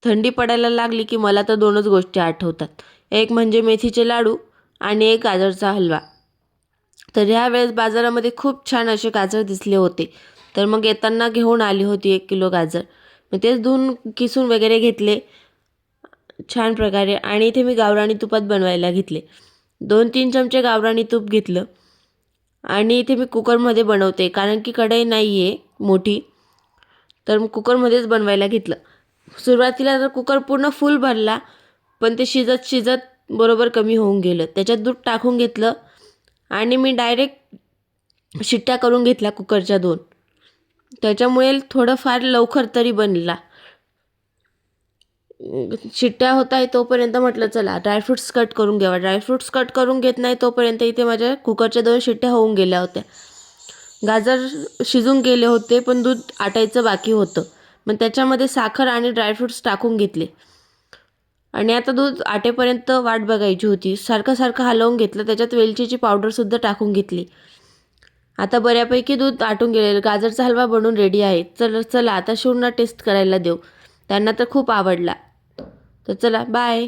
थंडी पडायला लागली की मला तर दोनच गोष्टी आठवतात, एक म्हणजे मेथीचे लाडू आणि एक गाजरचा हलवा. तर ह्या वेळेस बाजारामध्ये खूप छान असे गाजर दिसले होते, तर मग येताना घेऊन आली होती 1 किलो गाजर. मग तेच धुवून किसून वगैरे घेतले छान प्रकारे आणि इथे मी गावरानी तुपात बनवायला घेतले. 2-3 चमचे गावरानी तूप घेतलं आणि इथे मी कुकरमध्ये बनवते कारण की कढई नाही आहे मोठी, तर मग कुकरमध्येच बनवायला घेतलं. सुरुवातीला तर कुकर पूर्ण फुल भरला, पण ते शिजत शिजत बरोबर कमी होऊन गेलं. त्याच्यात दूध टाकून घेतलं आणि मी डायरेक्ट शिट्ट्या करून घेतल्या कुकरच्या 2. त्याच्यामुळे थोडंफार लवकर तरी बनला. शिट्ट्या होत आहे तोपर्यंत म्हटलं चला ड्रायफ्रूट्स कट करून घ्यावा. ड्रायफ्रूट्स कट करून घेत नाही तोपर्यंत इथे माझ्या कुकरच्या 2 शिट्ट्या होऊन गेल्या होत्या. गाजर शिजून गेले होते पण दूध आटायचं बाकी होतं. मग त्याच्यामध्ये साखर आणि ड्रायफ्रूट्स टाकून घेतले आणि आता दूध आटेपर्यंत वाट बघायची होती. सारखं सारखं हलवून घेतलं, त्याच्यात वेलचीची पावडरसुद्धा टाकून घेतली. आता बऱ्यापैकी दूध आटून गेलेलं, गाजरचा हलवा बनून रेडी आहे. चला आता शिवना टेस्ट करायला देऊ, त्यांना तर खूप आवडला. तर चला बाय.